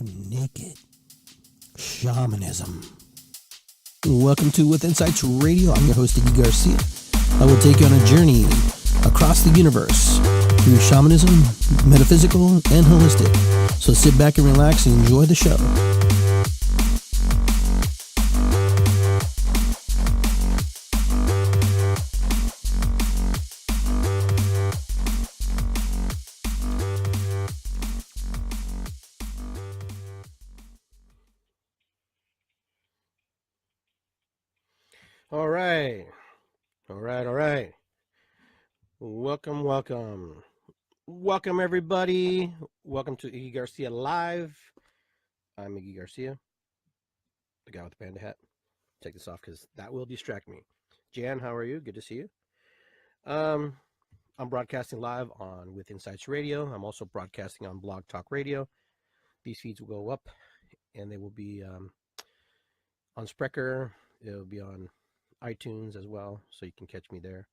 naked shamanism. Welcome to With Insights Radio. I'm your host, Iggy Garcia. I will take you on a journey across the universe through shamanism, metaphysical, and holistic. So sit back and relax and enjoy the show. All right. Welcome, everybody. Welcome to Iggy Garcia Live. I'm Iggy Garcia, the guy with the panda hat. Take this off because that will distract me. Jan, how are you? Good to see you. I'm broadcasting live on With Insights Radio. I'm also broadcasting on Blog Talk Radio. These feeds will go up, and they will be on Spreaker. It'll be on iTunes as well, so you can catch me there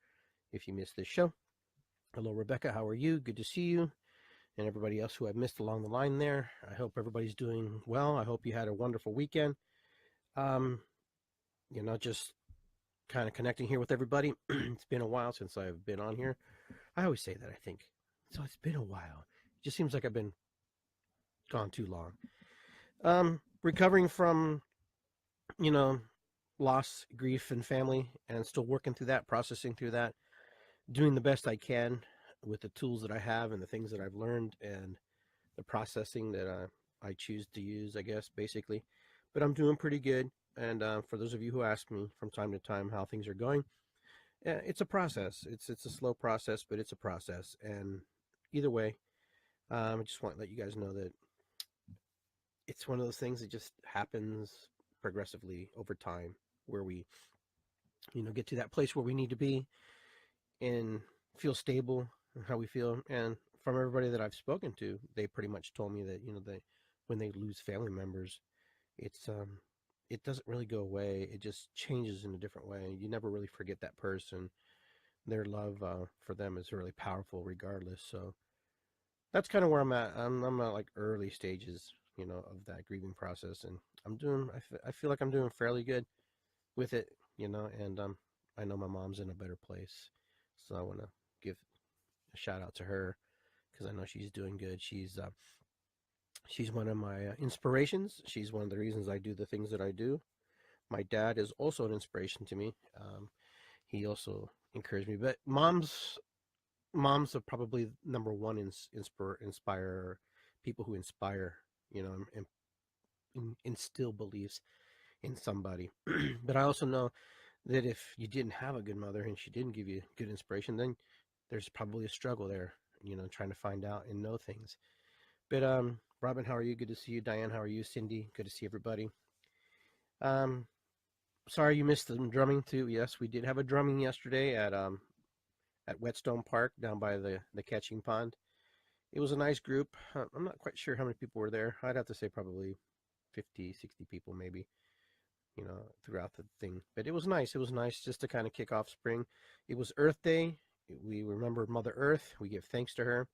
if you missed this show. Hello, Rebecca. How are you? Good to see you. And everybody else who I've missed along the line there. I hope everybody's doing well. I hope you had a wonderful weekend. Just kind of connecting here with everybody. It's been a while since I've been on here. I always say that, I think. So it's been a while. It just seems like I've been gone too long. Recovering from, loss, grief, and family, and still working through that, processing through that, doing the best I can with the tools that I have and the things that I've learned and the processing that I choose to use, I guess, basically. But I'm doing pretty good. And for those of you who ask me from time to time how things are going, it's a process. It's a slow process, but it's a process. And either way, I just want to let you guys know that it's one of those things that just happens progressively over time, where we, get to that place where we need to be and feel stable in how we feel. And from everybody that I've spoken to, they pretty much told me that, when they lose family members, it doesn't really go away. It just changes in a different way. You never really forget that person. Their love for them is really powerful regardless. So that's kind of where I'm at. I'm at like early stages, of that grieving process. And I feel like I'm doing fairly good with it, and I know my mom's in a better place. So I want to give a shout out to her because I know she's doing good. She's one of my inspirations. She's one of the reasons I do the things that I do. My dad is also an inspiration to me. He also encouraged me. But moms are probably number one inspire people who inspire, and instill beliefs in somebody. But I also know that if you didn't have a good mother and she didn't give you good inspiration, then there's probably a struggle there, trying to find out and know things. But Robin, how are you? Good to see you. Diane, how are you? Cindy, good to see everybody. Sorry you missed the drumming too. Yes, we did have a drumming yesterday at Whetstone Park down by the catching pond. It was a nice group. I'm not quite sure how many people were there. I'd have to say probably 50, 60 people maybe, throughout the thing. But it was nice. It was nice just to kind of kick off spring. It was Earth Day. We remember Mother Earth. We give thanks to her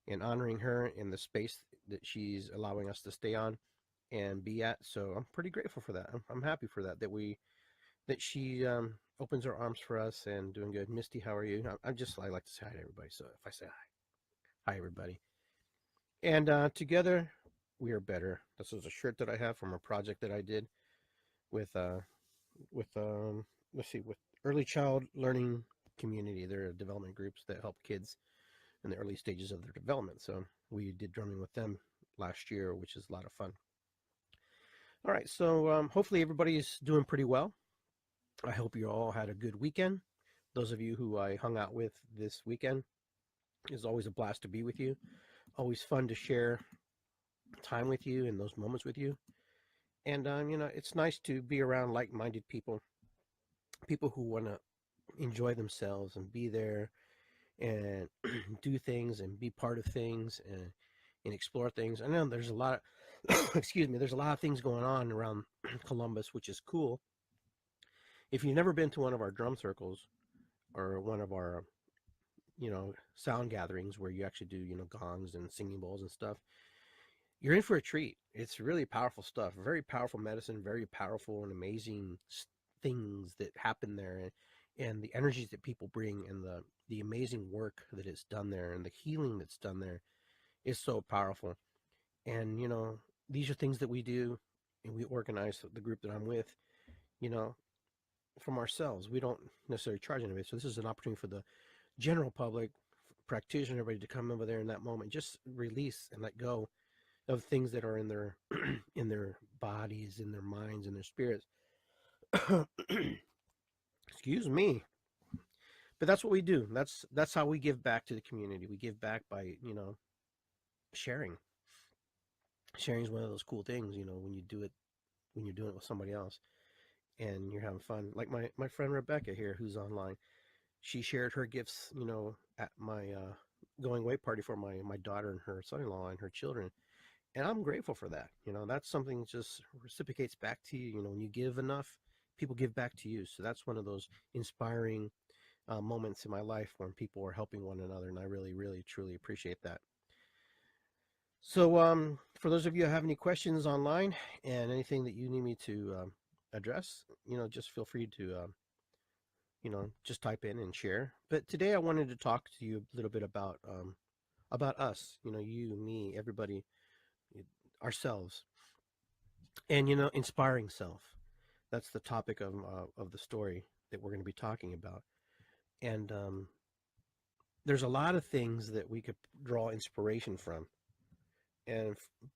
and honoring her in the space that she's allowing us to stay on and be at. So I'm pretty grateful for that. I'm happy for that, that she opens her arms for us and doing good. Misty, how are you? I like to say hi to everybody. So if I say hi everybody. And together we are better. This is a shirt that I have from a project that I did with with early child learning community. They're development groups that help kids in the early stages of their development. So we did drumming with them last year, which is a lot of fun. All right, so hopefully everybody's doing pretty well. I hope you all had a good weekend. Those of you who I hung out with this weekend, it's always a blast to be with you. Always fun to share time with you and those moments with you. And, it's nice to be around like-minded people who want to enjoy themselves and be there and do things and be part of things and explore things. I know there's a lot of, there's a lot of things going on around Columbus, which is cool. If you've never been to one of our drum circles or one of our, sound gatherings where you actually do, gongs and singing bowls and stuff, you're in for a treat. It's really powerful stuff. Very powerful medicine. Very powerful and amazing things that happen there, and the energies that people bring, and the amazing work that is done there, and the healing that's done there is so powerful. And these are things that we do, and we organize the group that I'm with. You know, from ourselves. We don't necessarily charge anybody. So this is an opportunity for the general public, practitioner, everybody to come over there in that moment, just release and let go of things that are in their in their bodies, in their minds, in their spirits. Excuse me. But that's what we do. That's how we give back to the community. We give back by sharing. Sharing is one of those cool things. When you do it, when you're doing it with somebody else and you're having fun. Like my friend Rebecca here, who's online, she shared her gifts, at my going away party for my daughter and her son-in-law and her children. And I'm grateful for that. That's something that just reciprocates back to you. When you give enough, people give back to you. So that's one of those inspiring moments in my life when people are helping one another. And I really, really, truly appreciate that. So for those of you who have any questions online and anything that you need me to address, just feel free to just type in and share. But today I wanted to talk to you a little bit about us, you, me, everybody, ourselves, and inspiring self. That's the topic of the story that we're going to be talking about. And there's a lot of things that we could draw inspiration from,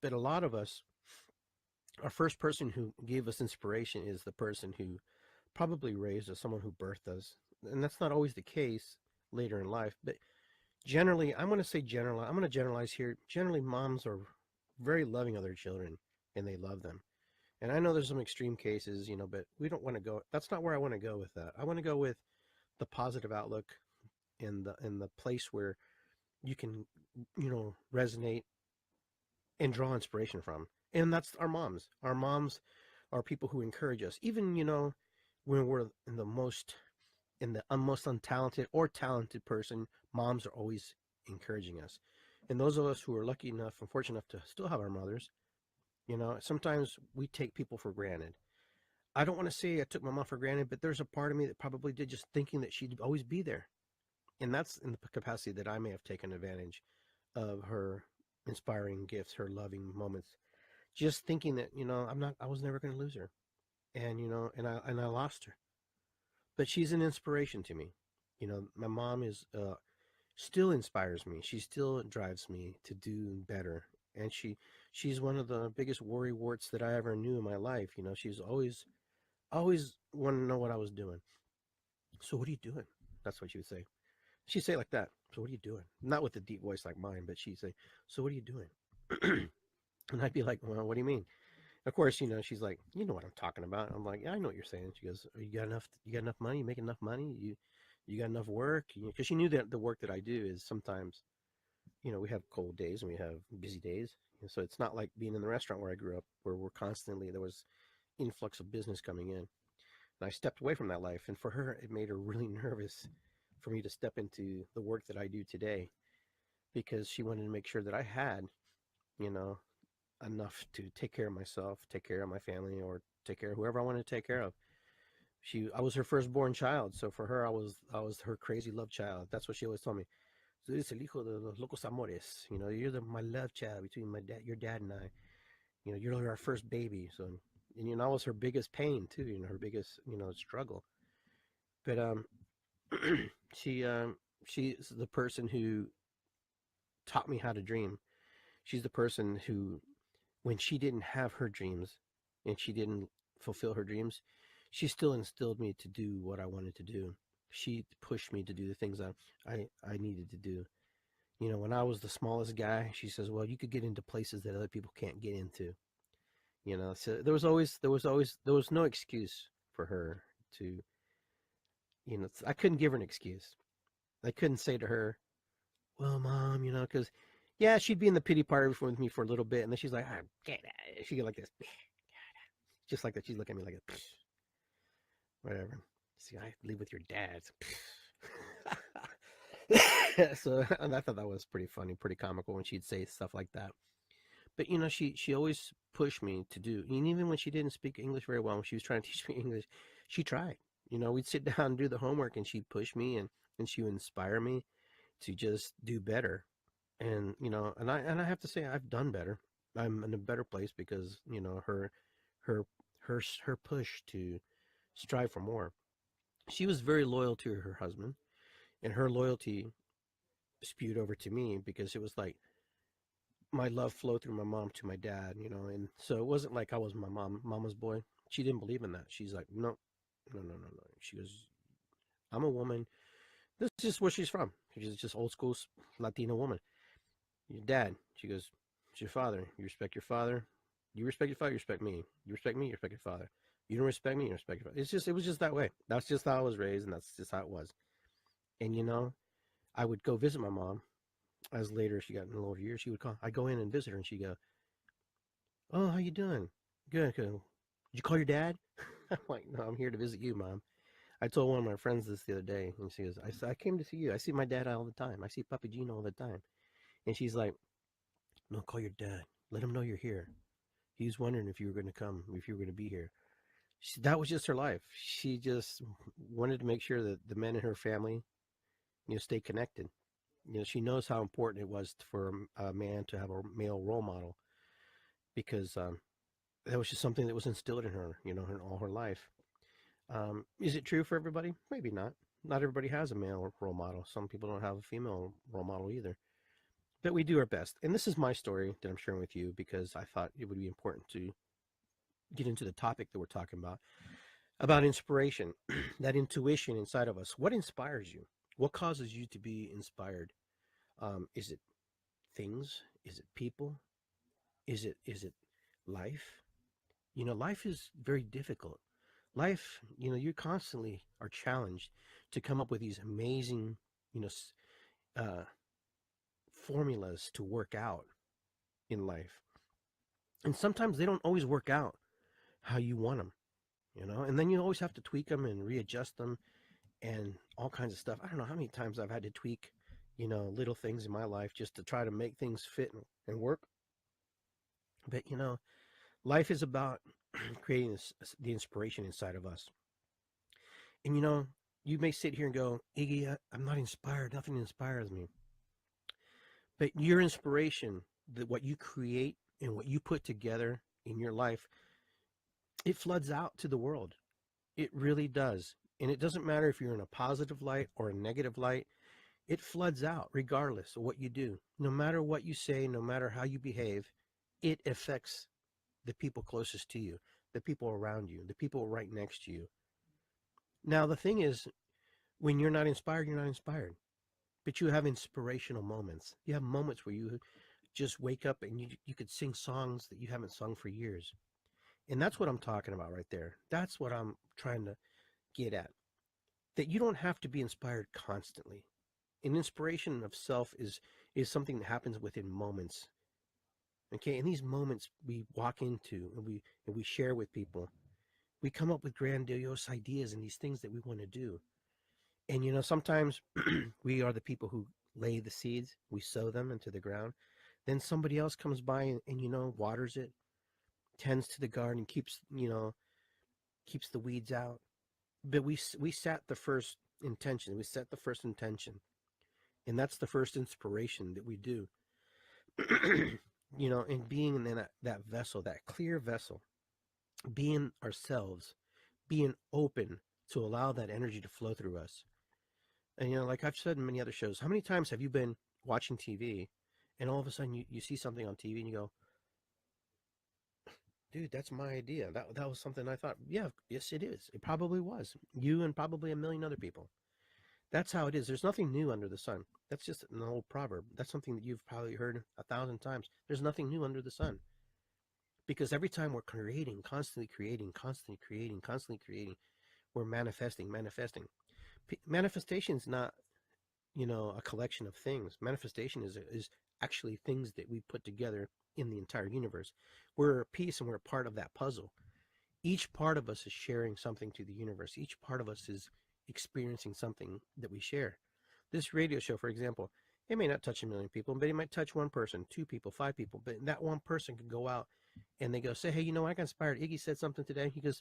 but a lot of us, our first person who gave us inspiration is the person who probably raised us, someone who birthed us, and that's not always the case later in life. But generally, I'm going to say generally, I'm going to generalize here. Generally, moms are very loving of their children, and they love them. And I know there's some extreme cases, but we don't want to go. That's not where I want to go with that. I want to go with the positive outlook in the place where you can, resonate and draw inspiration from. And that's our moms. Our moms are people who encourage us, even when we're in the most untalented or talented person. Moms are always encouraging us. And those of us who are lucky enough and fortunate enough to still have our mothers, sometimes we take people for granted. I don't want to say I took my mom for granted, but there's a part of me that probably did, just thinking that she'd always be there. And that's in the capacity that I may have taken advantage of her inspiring gifts, her loving moments, just thinking that, I was never going to lose her. And, and I lost her. But she's an inspiration to me. My mom is, still inspires me. She still drives me to do better. And she's one of the biggest worry warts that I ever knew in my life. She's always wanted to know what I was doing. So what are you doing? That's what she would say. She'd say it like that. So what are you doing? Not with a deep voice like mine, but she'd say, so what are you doing? And I'd be like, well, what do you mean? Of course, she's like, you know what I'm talking about. I'm like, yeah, I know what you're saying. She goes, you got enough? You got enough money? You make enough money? You got enough work? Because she knew that the work that I do is sometimes, we have cold days and we have busy days. So it's not like being in the restaurant where I grew up, where there was influx of business coming in. And I stepped away from that life. And for her, it made her really nervous for me to step into the work that I do today, because she wanted to make sure that I had, you know, enough to take care of myself, take care of my family, or take care of whoever I wanted to take care of. I was her firstborn child, so for her, I was her crazy love child. That's what she always told me. So it's el hijo de los locos amores. You're my love child between your dad and I. You're our first baby. So, and I was her biggest pain too. Her biggest struggle. But she she's the person who taught me how to dream. She's the person who, when she didn't have her dreams and she didn't fulfill her dreams, she still instilled me to do what I wanted to do. She pushed me to do the things I needed to do. When I was the smallest guy, she says, well, you could get into places that other people can't get into. So there was no excuse for her to, I couldn't give her an excuse. I couldn't say to her, well, mom, because, yeah, she'd be in the pity party with me for a little bit, and then she's like, get out. She'd get like this, just like that. She'd look at me like, whatever. See, I live with your dad. So I thought that was pretty funny, pretty comical when she'd say stuff like that. But she always push me to do. And even when she didn't speak English very well, when she was trying to teach me English, she tried. We'd sit down and do the homework, and she'd push me, and she would inspire me to just do better. And and I have to say I've done better. I'm in a better place because her her push to strive for more. She was very loyal to her husband, and her loyalty spewed over to me because it was like my love flowed through my mom to my dad, and so it wasn't like I was my mama's boy. She didn't believe in that. She's like, no, no, no, no, no. She goes, I'm a woman. This is just where she's from. She's just old school Latina woman. Your dad. She goes, it's your father. You respect your father. You respect your father. You respect me. You respect me. You respect your father. You don't respect me. You respect your father. It was just that way. That's just how I was raised, and that's just how it was. And I would go visit my mom. As later she got in a little years, she would call. I go in and visit her, and she go, "Oh, how you doing? Good, good. Did you call your dad?" I'm like, "No, I'm here to visit you, mom." I told one of my friends this the other day, and she goes, I came to see you. I see my dad all the time. I see Papi Gino all the time." And she's like, "No, call your dad. Let him know you're here. He's wondering if you were going to come, if you were going to be here." That was just her life. She just wanted to make sure that the men in her family, stay connected. She knows how important it was for a man to have a male role model because that was just something that was instilled in her, in all her life. Is it true for everybody? Maybe not. Not everybody has a male role model. Some people don't have a female role model either. But we do our best. And this is my story that I'm sharing with you because I thought it would be important to get into the topic that we're talking about inspiration, that intuition inside of us. What inspires you? What causes you to be inspired? Is it things? Is it people? Is it life? Life is very difficult. Life, you constantly are challenged to come up with these amazing, you know, uh, formulas to work out in life. And sometimes they don't always work out how you want them, and then you always have to tweak them and readjust them and all kinds of stuff. I don't know how many times I've had to tweak, little things in my life just to try to make things fit and work. But, life is about creating the inspiration inside of us. And, you may sit here and go, Iggy, I'm not inspired. Nothing inspires me. But your inspiration, what you create and what you put together in your life, it floods out to the world. It really does. And it doesn't matter if you're in a positive light or a negative light, it floods out regardless of what you do. No matter what you say, no matter how you behave, it affects the people closest to you, the people around you, the people right next to you. Now, the thing is, when you're not inspired, you're not inspired. But you have inspirational moments. You have moments where you just wake up and you could sing songs that you haven't sung for years. And that's what I'm talking about right there. That's what I'm trying to get at. That you don't have to be inspired constantly. An inspiration of self is something that happens within moments. Okay, and these moments we walk into and we share with people. We come up with grandiose ideas and these things that we want to do. And sometimes we are the people who lay the seeds, we sow them into the ground. Then somebody else comes by and waters it, tends to the garden, keeps the weeds out. But we set the first intention. We set the first intention, and that's the first inspiration that we do. And being in that vessel, that clear vessel, being ourselves, being open to allow that energy to flow through us. And like I've said in many other shows, how many times have you been watching TV and all of a sudden you see something on TV and you go, dude, that's my idea. That was something I thought, yeah, yes, it is. It probably was. You and probably a million other people. That's how it is. There's nothing new under the sun. That's just an old proverb. That's something that you've probably heard 1,000 times. There's nothing new under the sun. Because every time we're creating, constantly creating, constantly creating, constantly creating, we're manifesting, manifesting. Manifestation is not, a collection of things. Manifestation is actually things that we put together in the entire universe. We're a piece and we're a part of that puzzle. Each part of us is sharing something to the universe. Each part of us is experiencing something that we share. This radio show, for example, it may not touch a million people, but it might touch one person, two people, five people. But that one person could go out and they go say, hey, I got inspired. Iggy said something today. He goes,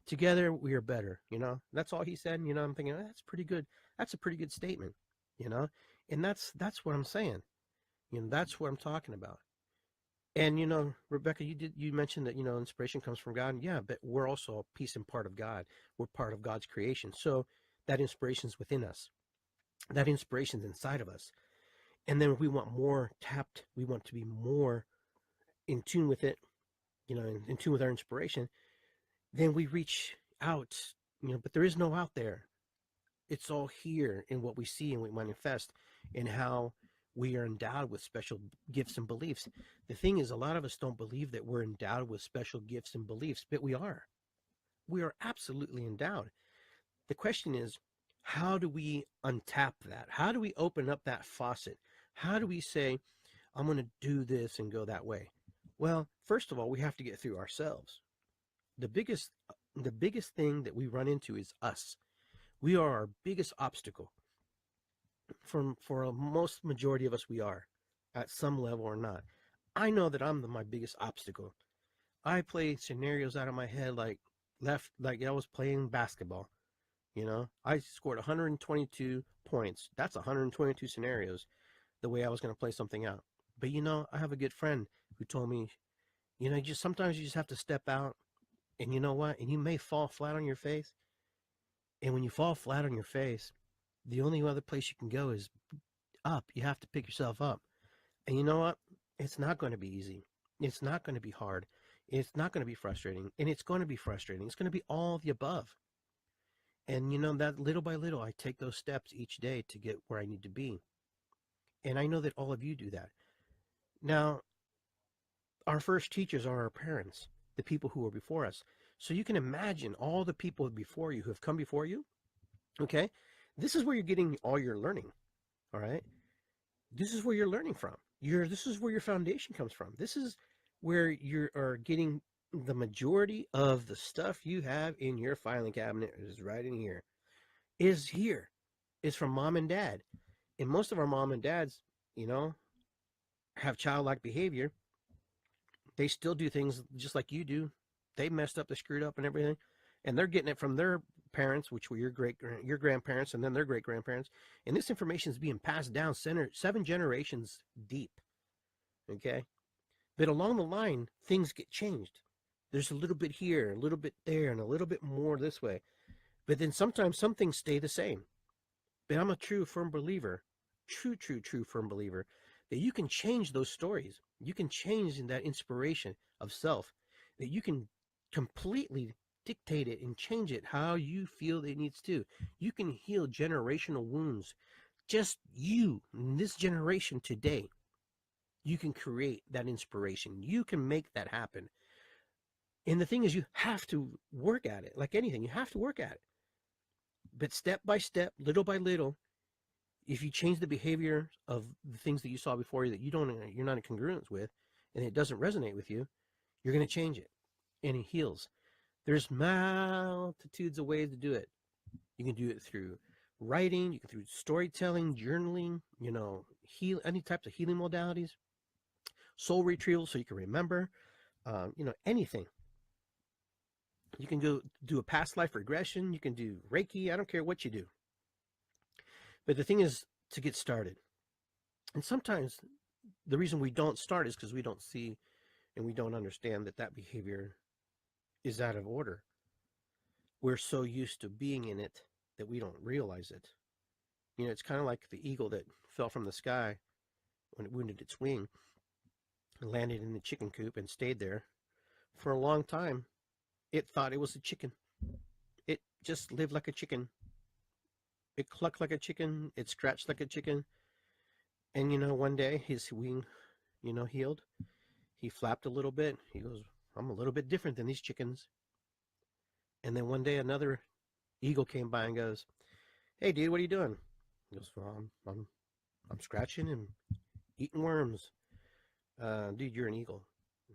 together we are better. That's all he said. I'm thinking, that's pretty good. That's a pretty good statement. You know, and that's what I'm saying. That's what I'm talking about. And Rebecca, you mentioned that inspiration comes from God. Yeah, but we're also a piece and part of God. We're part of God's creation. So that inspiration's within us. That inspiration's inside of us. And then if we want more tapped, we want to be more in tune with it, in tune with our inspiration, then we reach out, but there is no out there. It's all here in what we see and we manifest, and how we are endowed with special gifts and beliefs. The thing is, a lot of us don't believe that we're endowed with special gifts and beliefs, but we are. We are absolutely endowed. The question is, how do we untap that? How do we open up that faucet? How do we say, I'm going to do this and go that way? Well, first of all, we have to get through ourselves. The biggest thing that we run into is us. We are our biggest obstacle. For a most majority of us, we are at some level or not. I know that I'm my biggest obstacle. I play scenarios out of my head like I was playing basketball. I scored 122 points. That's 122 scenarios the way I was going to play something out. But I have a good friend who told me, just sometimes you just have to step out, and you know what? And you may fall flat on your face. And when you fall flat on your face, the only other place you can go is up. You have to pick yourself up. And you know what? It's not going to be easy. It's not going to be hard. It's not going to be frustrating. And it's going to be frustrating. It's going to be all of the above. And that little by little, I take those steps each day to get where I need to be. And I know that all of you do that. Now, our first teachers are our parents, the people who were before us. So you can imagine all the people before you who have come before you. Okay? This is where you're getting all your learning. All right? This is where you're learning from. This is where your foundation comes from. This is where you are getting the majority of the stuff you have in your filing cabinet is right in here. Is here. Is from mom and dad. And most of our mom and dads, you know, have childlike behavior. They still do things just like you do. They messed up, they screwed up and everything. And they're getting it from their parents, which were your grandparents, and then their great grandparents. And this information is being passed down 7 generations deep. Okay? But along the line, things get changed. There's a little bit here, a little bit there, and a little bit more this way. But then sometimes some things stay the same. But I'm a true, firm believer, true, firm believer, that you can change those stories. You can change in that inspiration of self, that you can completely dictate it and change it how you feel it needs to. You can heal generational wounds. Just you, in this generation today, you can create that inspiration. You can make that happen. And the thing is, you have to work at it. Like anything, you have to work at it. But step by step, little by little, if you change the behavior of the things that you saw before you that you're not in congruence with, and it doesn't resonate with you, you're going to change it, and it heals. There's multitudes of ways to do it. You can do it through writing, you can through storytelling, journaling, any types of healing modalities, soul retrieval, so you can remember, anything. You can go do a past life regression. You can do Reiki. I don't care what you do. But the thing is to get started. And sometimes the reason we don't start is because we don't see and we don't understand that behavior is out of order. We're so used to being in it that we don't realize it. It's kind of like the eagle that fell from the sky when it wounded its wing and landed in the chicken coop and stayed there for a long time. It thought it was a chicken. It just lived like a chicken. It clucked like a chicken. It scratched like a chicken. And, one day his wing, healed. He flapped a little bit. He goes, I'm a little bit different than these chickens. And then one day another eagle came by and goes, hey, dude, what are you doing? He goes, well, I'm scratching and eating worms. Dude, you're an eagle.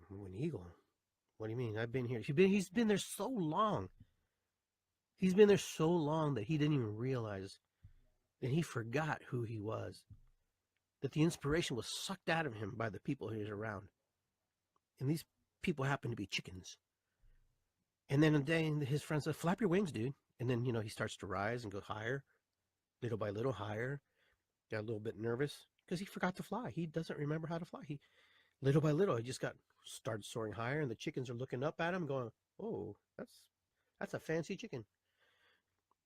An eagle? What do you mean? I've been here. He's been there so long. He's been there so long that he didn't even realize that he forgot who he was. That the inspiration was sucked out of him by the people he was around. And these people happen to be chickens. And then a day, his friend said, "Flap your wings, dude." And then, he starts to rise and go higher, little by little higher. Got a little bit nervous because he forgot to fly. He doesn't remember how to fly. He Little by little, he just started soaring higher, and the chickens are looking up at him, going, "Oh, that's a fancy chicken."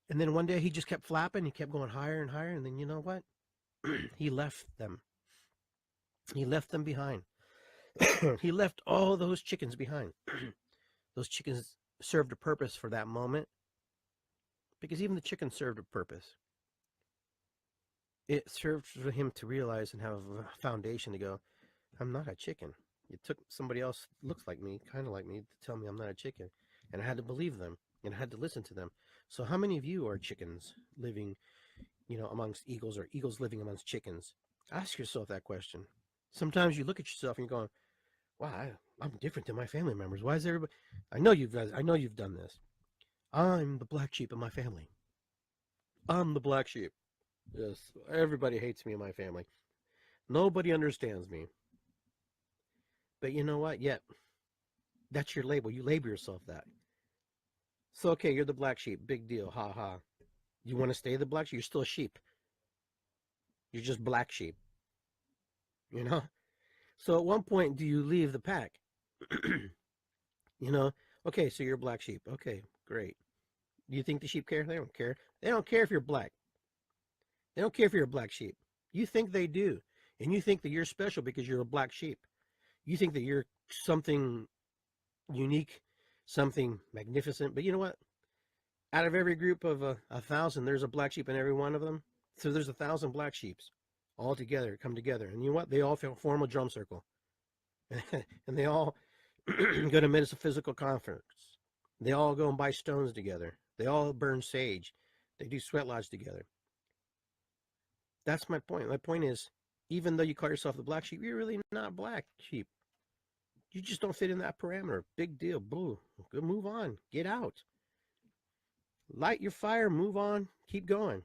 And then one day he just kept flapping. He kept going higher and higher, and then you know what? He left them. He left them behind. He left all those chickens behind. Those chickens served a purpose for that moment, because even the chickens served a purpose. It served for him to realize and have a foundation to go, "I'm not a chicken." It took somebody else looks like me, kind of like me, to tell me I'm not a chicken. And I had to believe them, and I had to listen to them. So how many of you are chickens living, amongst eagles, or eagles living amongst chickens? Ask yourself that question. Sometimes you look at yourself and you're going, "Wow, I'm different than my family members. Why is everybody?" I know you've done this. "I'm the black sheep of my family. I'm the black sheep. Yes, everybody hates me in my family. Nobody understands me." But you know what? Yet, that's your label. You label yourself that. So, okay, you're the black sheep. Big deal. Ha ha. You want to stay the black sheep? You're still a sheep. You're just black sheep. You know? So, at one point, do you leave the pack? you know? Okay, so you're a black sheep. Okay, great. Do you think the sheep care? They don't care. They don't care if you're black. They don't care if you're a black sheep. You think they do. And you think that you're special because you're a black sheep. You think that you're something unique, something magnificent. But you know what? Out of every group of 1,000, there's a black sheep in every one of them. So there's 1,000 black sheeps all together, come together. And you know what? They all form a drum circle. And they all go to metaphysical conference. They all go and buy stones together. They all burn sage. They do sweat lodge together. That's my point. My point is, even though you call yourself the black sheep, you're really not black sheep. You just don't fit in that parameter. Big deal. Boo. Go move on. Get out. Light your fire. Move on. Keep going.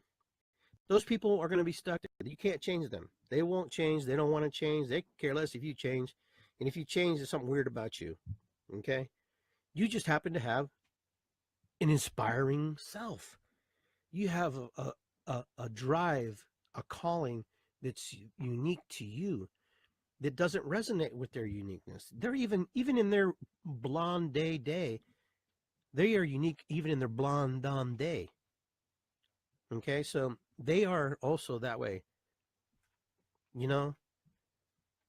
Those people are going to be stuck there. You can't change them. They won't change. They don't want to change. They care less if you change. And if you change, there's something weird about you. Okay? You just happen to have an inspiring self. You have a drive, a calling that's unique to you, that doesn't resonate with their uniqueness. They're even in their blonde day, they are unique even in their blonde day. Okay, so they are also that way.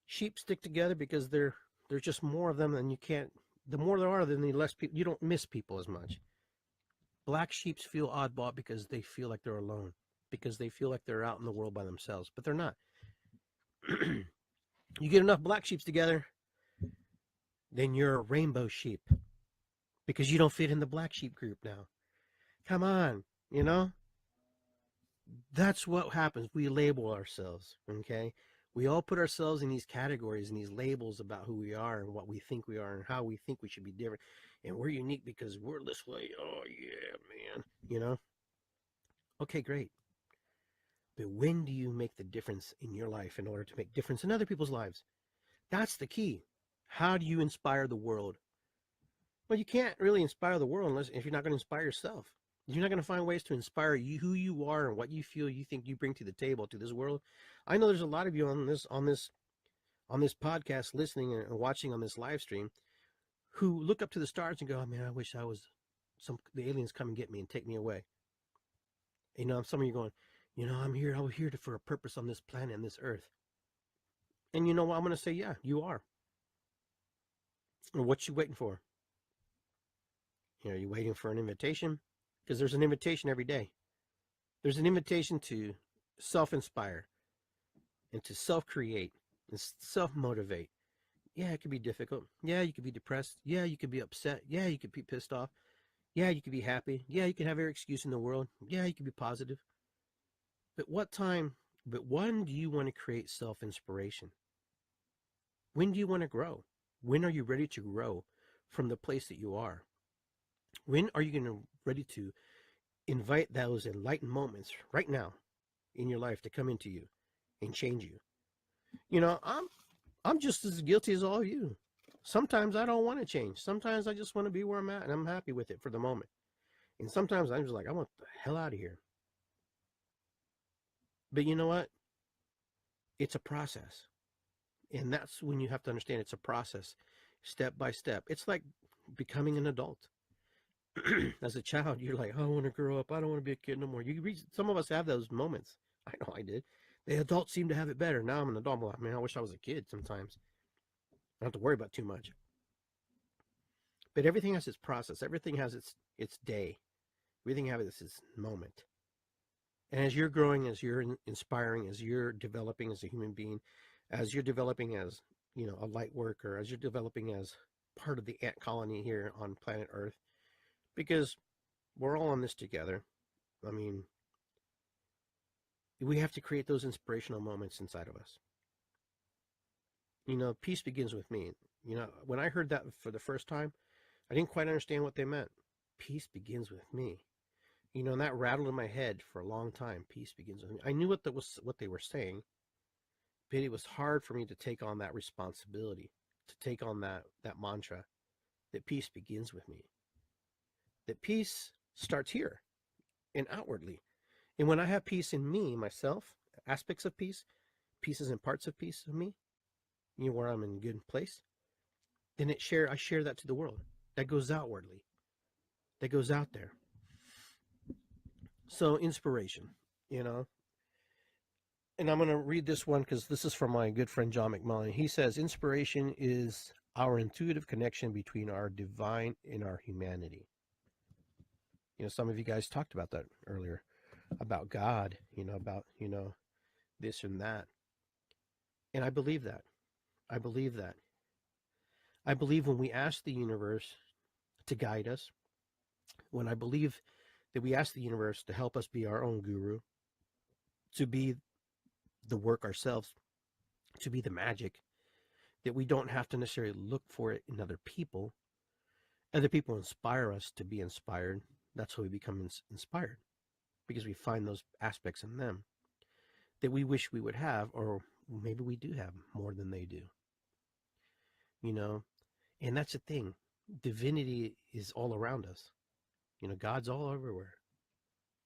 Sheep stick together because there's just more of them, and you can't. The more there are, then the less people. You don't miss people as much. Black sheeps feel oddball because they feel like they're alone, because they feel like they're out in the world by themselves, but they're not. You get enough black sheeps together, then you're a rainbow sheep, because you don't fit in the black sheep group now. Come on, that's what happens. We label ourselves, okay? We all put ourselves in these categories and these labels about who we are and what we think we are and how we think we should be different. And we're unique because we're this way. Oh, yeah, man. Okay, great. But when do you make the difference in your life in order to make difference in other people's lives? That's the key. How do you inspire the world? Well, you can't really inspire the world if you're not going to inspire yourself. You're not going to find ways to inspire you, who you are, and what you feel you think you bring to the table, to this world. I know there's a lot of you on this podcast, listening and watching on this live stream, who look up to the stars and go, "Oh man, I wish I was the aliens come and get me and take me away." Some of you going, I'm here for a purpose on this planet and this earth. And you know what? I'm going to say, yeah, you are. And what you waiting for? Are you waiting for an invitation? Because there's an invitation every day. There's an invitation to self-inspire and to self-create and self-motivate. Yeah, it could be difficult. Yeah, you could be depressed. Yeah, you could be upset. Yeah, you could be pissed off. Yeah, you could be happy. Yeah, you can have every excuse in the world. Yeah, you could be positive. But when do you want to create self-inspiration? When do you want to grow? When are you ready to grow from the place that you are? When are you ready to invite those enlightened moments right now in your life to come into you and change you? I'm just as guilty as all of you. Sometimes I don't want to change. Sometimes I just want to be where I'm at and I'm happy with it for the moment. And sometimes I'm just like, I want the hell out of here. But you know what? It's a process. And that's when you have to understand it's a process, step by step. It's like becoming an adult. As a child, you're like, oh, I want to grow up. I don't want to be a kid no more. You reach, some of us have those moments. I know I did. The adults seem to have it better. Now I'm an adult. I'm like, man, I wish I was a kid sometimes. I don't have to worry about too much. But everything has its process. Everything has its day. Everything has its moment. And as you're growing, as you're inspiring, as you're developing as a human being, as you're developing as, you know, a light worker, as you're developing as part of the ant colony here on planet Earth, because we're all on this together. I mean, we have to create those inspirational moments inside of us. You know, peace begins with me. You know, when I heard that for the first time, I didn't quite understand what they meant. Peace begins with me. You know, and that rattled in my head for a long time. Peace begins with me. I knew what they were saying, but it was hard for me to take on that responsibility, to take on that mantra that peace begins with me. That peace starts here and outwardly. And when I have peace in me, myself, aspects of peace, pieces and parts of peace of me, you know, where I'm in a good place, then I share that to the world. That goes outwardly. That goes out there. So inspiration, you know. And I'm going to read this one because this is from my good friend John McMullen. He says, inspiration is our intuitive connection between our divine and our humanity. You know, some of you guys talked about that earlier, about God, you know, about, you know, this and that. And I believe that. I believe that. I believe when we ask the universe to guide us, when I believe that we ask the universe to help us be our own guru, to be the work ourselves, to be the magic, that we don't have to necessarily look for it in other people. Other people inspire us to be inspired. That's how we become inspired, because we find those aspects in them that we wish we would have, or maybe we do have more than they do. You know, and that's the thing. Divinity is all around us. You know, God's all everywhere.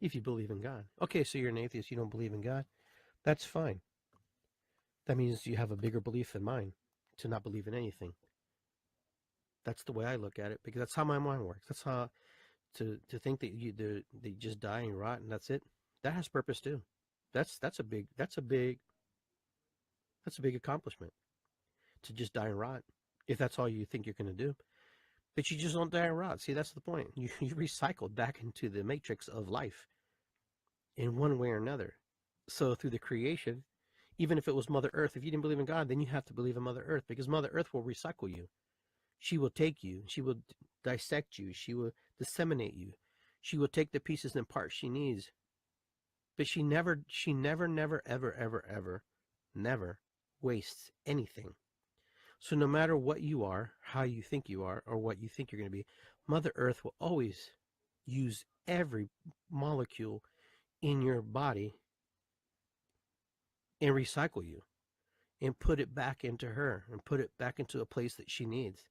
If you believe in God. Okay, so you're an atheist, you don't believe in God. That's fine. That means you have a bigger belief than mine to not believe in anything. That's the way I look at it, because that's how my mind works. That's how to think that they just die and rot and that's it. That has purpose too. That's a big accomplishment, to just die and rot, if that's all you think you're going to do. But you just don't die and rot. See, that's the point. You recycled back into the matrix of life in one way or another. So through the creation, even if it was Mother Earth, if you didn't believe in God, then you have to believe in Mother Earth, because Mother Earth will recycle you. She will take you. She will dissect you. She will disseminate you. She will take the pieces and parts she needs. But she never, never wastes anything. So no matter what you are, how you think you are, or what you think you're going to be, Mother Earth will always use every molecule in your body and recycle you and put it back into her and put it back into a place that she needs.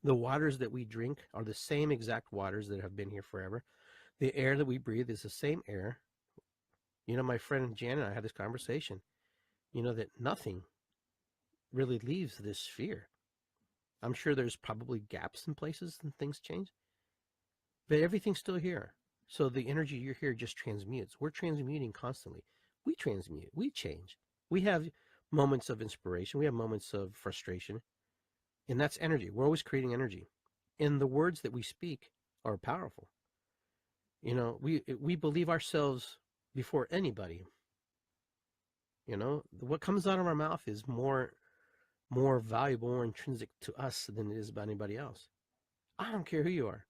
The waters that we drink are the same exact waters that have been here forever. The air that we breathe is the same air. You know, my friend Jan and I had this conversation, you know, that nothing really leaves this sphere. I'm sure there's probably gaps in places and things change, but everything's still here. So the energy you're here just transmutes. We're transmuting constantly. We transmute. We change. We have moments of inspiration. We have moments of frustration. And that's energy. We're always creating energy. And the words that we speak are powerful. You know, we believe ourselves before anybody. You know, what comes out of our mouth is more valuable, more intrinsic to us than it is about anybody else. I don't care who you are.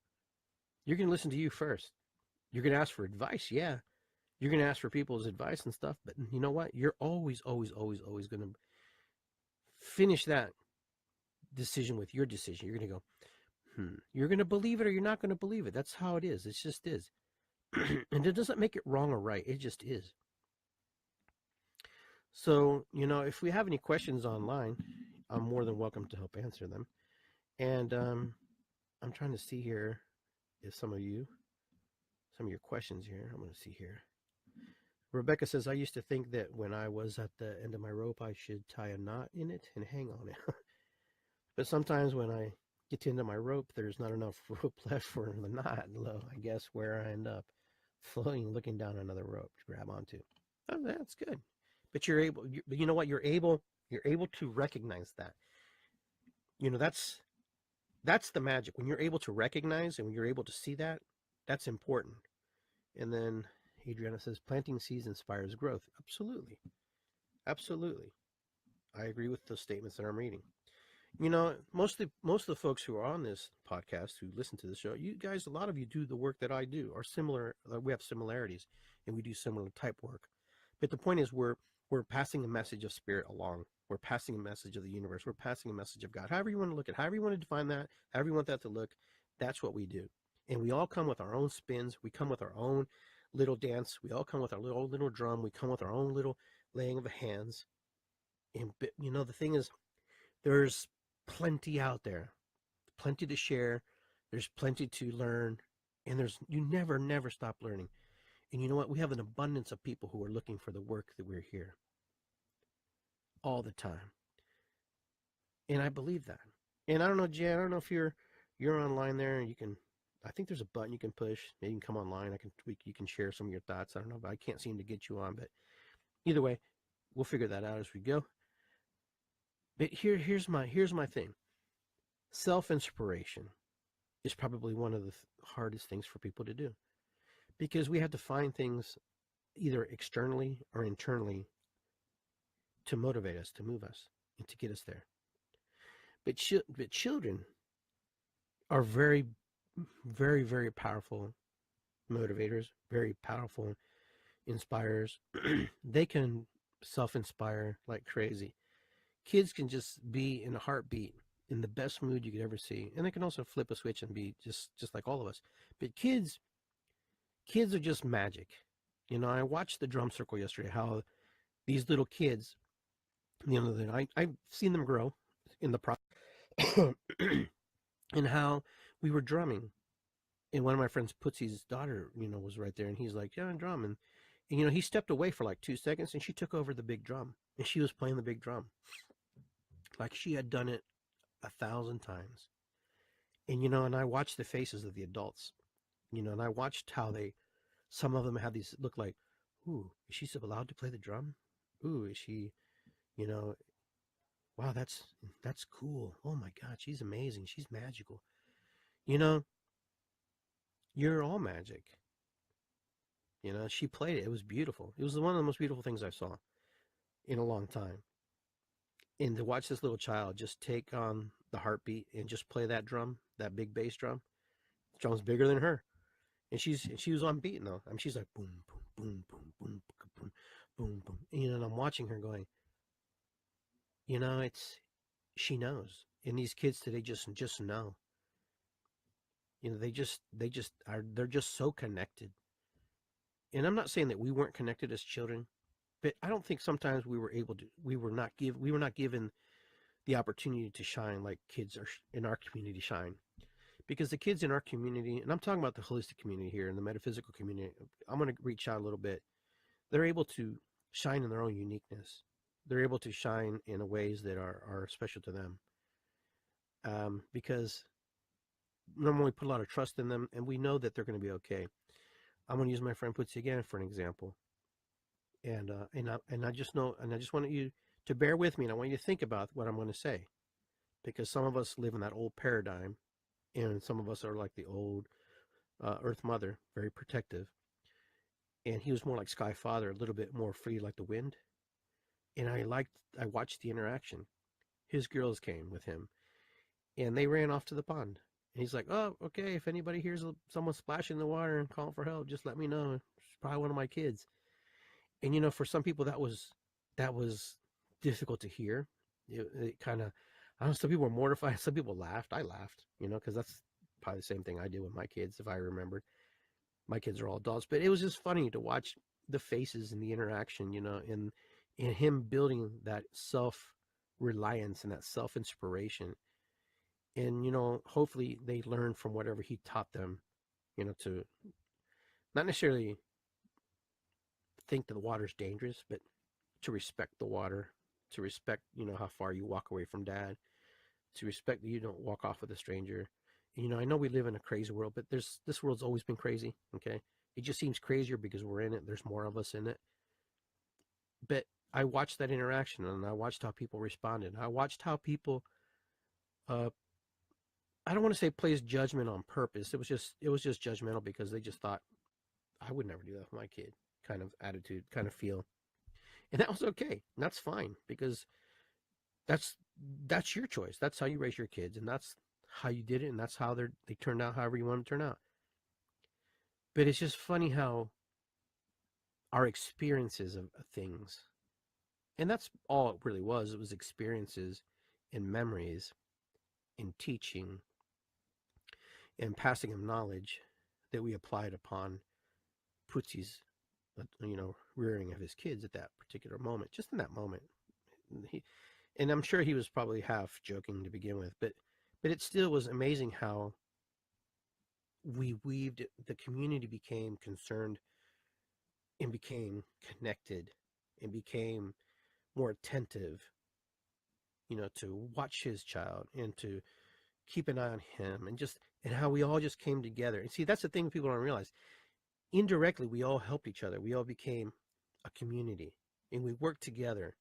You're going to listen to you first. You're going to ask for advice. Yeah. You're going to ask for people's advice and stuff. But you know what? You're always going to finish that decision with your decision. You're going to go, You're going to believe it or you're not going to believe it. That's how it is. It just is. And it doesn't make it wrong or right. It just is. So, you know, if we have any questions online, I'm more than welcome to help answer them. And I'm trying to see here if some of your questions here. I'm going to see here. Rebecca says, I used to think that when I was at the end of my rope, I should tie a knot in it and hang on it. But sometimes when I get to the end of my rope, there's not enough rope left for the knot. I guess where I end up floating, looking down another rope to grab onto. Oh, that's good. But but you know what? You're able to recognize that. You know, that's the magic. When you're able to recognize and when you're able to see that, that's important. And then Adriana says, planting seeds inspires growth. Absolutely. Absolutely. I agree with those statements that I'm reading. You know, most of the folks who are on this podcast who listen to the show, you guys, a lot of you do the work that I do, are similar. We have similarities, and we do similar type work. But the point is, we're passing a message of spirit along. We're passing a message of the universe. We're passing a message of God. However you want to look at, however you want to define that, however you want that to look, that's what we do. And we all come with our own spins. We come with our own little dance. We all come with our little drum. We come with our own little laying of the hands. And you know, the thing is, there's plenty out there, plenty to share. There's plenty to learn, and you never stop learning. And you know what? We have an abundance of people who are looking for the work that we're here all the time, and I believe that. And I don't know, Jay. I don't know if you're online there. You can. I think there's a button you can push. Maybe you can come online. I can tweak. You can share some of your thoughts. I don't know, but I can't seem to get you on. But either way, we'll figure that out as we go. But here's my thing. Self inspiration is probably one of the hardest things for people to do because we have to find things either externally or internally to motivate us, to move us, and to get us there. But children are very powerful motivators, very powerful inspirers. They can self-inspire like crazy. Kids can just be in a heartbeat, in the best mood you could ever see, and they can also flip a switch and be just like all of us. But kids are just magic. You know, I watched the drum circle yesterday. How these little kids, you know, I've seen them grow in the process, and how we were drumming. And one of my friends, Putsy's daughter, you know, was right there, and he's like, "Yeah, I'm drumming." And you know, he stepped away for like 2 seconds, and she took over the big drum, and she was playing the big drum like she had done it 1,000 times. And you know, and I watched the faces of the adults, you know, and I watched how some of them had these look like, "Ooh, is she allowed to play the drum? Ooh, is she, you know, wow, that's cool. Oh my God, she's amazing. She's magical." You know, you're all magic. You know, she played it. It was beautiful. It was one of the most beautiful things I saw in a long time. And to watch this little child just take on the heartbeat and just play that drum, that big bass drum. The drum's bigger than her. And she was on beat though. I mean, she's like boom, boom, boom, boom, boom, boom, boom, boom. You know, and I'm watching her going, you know, she knows. And these kids today just know. You know, they're just so connected. And I'm not saying that we weren't connected as children, but I don't think sometimes we were not given the opportunity to shine like kids are in our community shine. Because the kids in our community, and I'm talking about the holistic community here and the metaphysical community, I'm going to reach out a little bit. They're able to shine in their own uniqueness. They're able to shine in ways that are special to them. Because normally we put a lot of trust in them, and we know that they're going to be okay. I'm going to use my friend Putzi again for an example, and I just know, and I just want you to bear with me, and I want you to think about what I'm going to say, because some of us live in that old paradigm, and some of us are like the old Earth Mother, very protective, and he was more like Sky Father, a little bit more free like the wind, and I watched the interaction. His girls came with him, and they ran off to the pond. And he's like, "Oh, okay. If anybody hears someone splashing in the water and calling for help, just let me know. It's probably one of my kids." And you know, for some people, that was difficult to hear. It kind of, I don't know. Some people were mortified. Some people laughed. I laughed, you know, because that's probably the same thing I do with my kids. If I remembered, my kids are all adults, but it was just funny to watch the faces and the interaction, you know, and him building that self reliance and that self inspiration. And hopefully they learn from whatever he taught them, to not necessarily think that the water's dangerous, but to respect the water, to respect, how far you walk away from dad, to respect that you don't walk off with a stranger. I know we live in a crazy world, but this world's always been crazy. Okay, it just seems crazier because we're in it. There's more of us in it. But I watched that interaction, and I watched how people responded. I watched how people, uh, I don't want to say placed judgment on purpose. It was just judgmental because they just thought I would never do that with my kid, kind of attitude, kind of feel, and that was okay. And that's fine because that's that's your choice. That's how you raise your kids, and that's how you did it, and that's how they turned out however you want them to turn out. But it's just funny how our experiences of things, and that's all it really was. It was experiences and memories and teaching and passing of knowledge that we applied upon Pootsie's, rearing of his kids at that particular moment, just in that moment. He, and I'm sure he was probably half joking to begin with, but it still was amazing how we weaved it. The community became concerned and became connected and became more attentive, to watch his child and to keep an eye on him, and how we all just came together. And see, that's the thing people don't realize. Indirectly, we all helped each other. We all became a community, and we worked together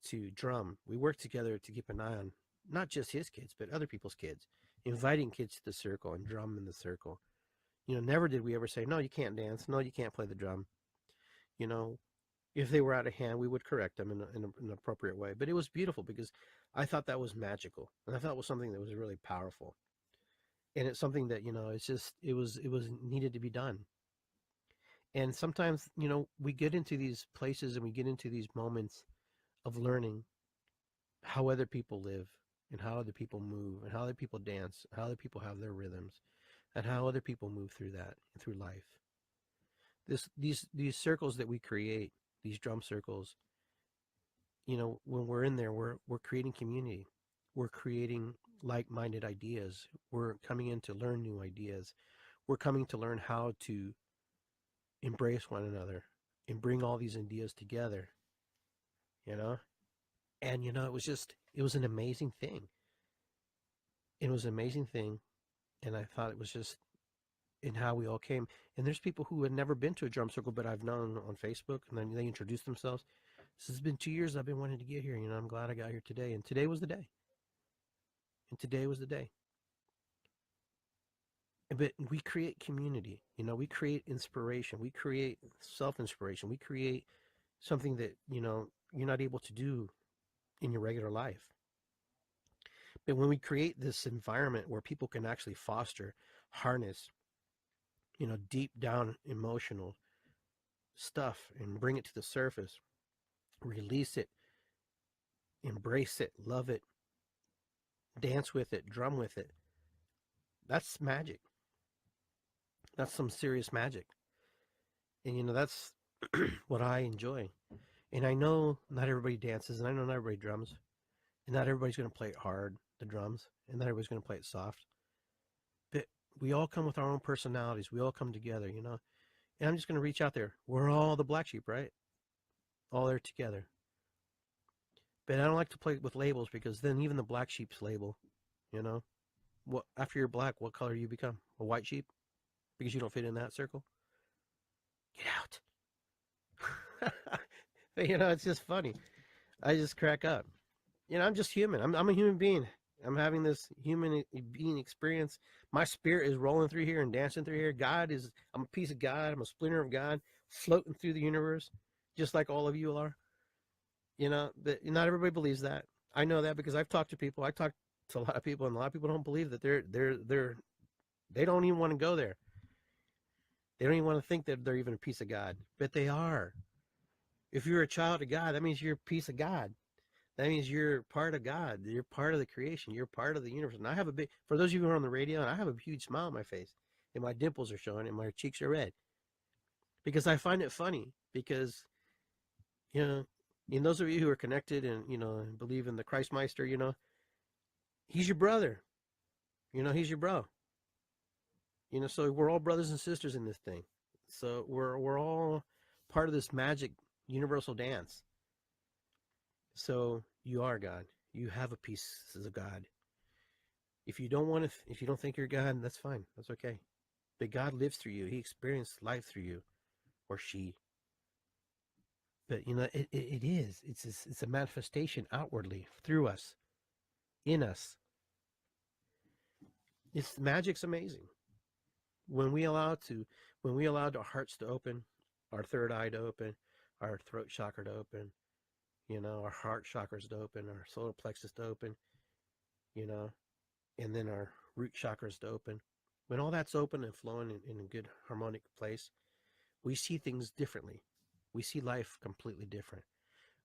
to drum. We worked together to keep an eye on not just his kids, but other people's kids, inviting kids to the circle and drum in the circle. Never did we ever say, no, you can't dance. No, you can't play the drum. You know, if they were out of hand, we would correct them in an appropriate way. But it was beautiful because I thought that was magical. And I thought it was something that was really powerful. And it's something that, it was needed to be done. And sometimes, we get into these places and we get into these moments of learning how other people live and how other people move and how other people dance, how other people have their rhythms and how other people move through that, through life. These circles that we create, these drum circles, when we're in there, we're creating community. We're creating like-minded ideas. We're coming in to learn new ideas. We're coming to learn how to embrace one another and bring all these ideas together, you know? And it was an amazing thing. It was an amazing thing, and I thought it was just in how we all came. And there's people who had never been to a drum circle, but I've known on Facebook, and then they introduced themselves. This has been 2 years I've been wanting to get here. I'm glad I got here today, and today was the day. And today was the day. But we create community. We create inspiration. We create self-inspiration. We create something that you're not able to do in your regular life. But when we create this environment where people can actually foster, harness, deep down emotional stuff and bring it to the surface, release it, embrace it, love it, dance with it, drum with it, that's magic. That's some serious magic. And that's what I enjoy. And I know not everybody dances, and I know not everybody drums, and not everybody's going to play it hard, the drums, and not everybody's going to play it soft. But we all come with our own personalities. We all come together, And I'm just going to reach out there. We're all the black sheep, right? All there together. But I don't like to play with labels because then even the black sheep's label, what after you're black, what color do you become? A white sheep? Because you don't fit in that circle? Get out. But, it's just funny. I just crack up. I'm just human. I'm a human being. I'm having this human being experience. My spirit is rolling through here and dancing through here. I'm a piece of God. I'm a splinter of God floating through the universe, just like all of you are. But not everybody believes that. I know that because I've talked to people. I talk to a lot of people, and a lot of people don't believe that they don't even want to go there. They don't even want to think that they're even a piece of God, but they are. If you're a child of God, that means you're a piece of God. That means you're part of God. You're part of the creation. You're part of the universe. And I have for those of you who are on the radio, and I have a huge smile on my face, and my dimples are showing, and my cheeks are red, because I find it funny. Because, and those of you who are connected and, and believe in the Christmeister, he's your brother. He's your bro. So we're all brothers and sisters in this thing. So we're all part of this magic universal dance. So you are God. You have a piece of God. If you don't want to, if you don't think you're God, that's fine. That's okay. But God lives through you. He experienced life through you, or she. But it is. It's a manifestation outwardly through us, in us. It's magic's amazing. When we allow to, when we allowed our hearts to open, our third eye to open, our throat chakra to open, our heart chakras to open, our solar plexus to open, you know, and then our root chakras to open. When all that's open and flowing in a good harmonic place, we see things differently. We see life completely different.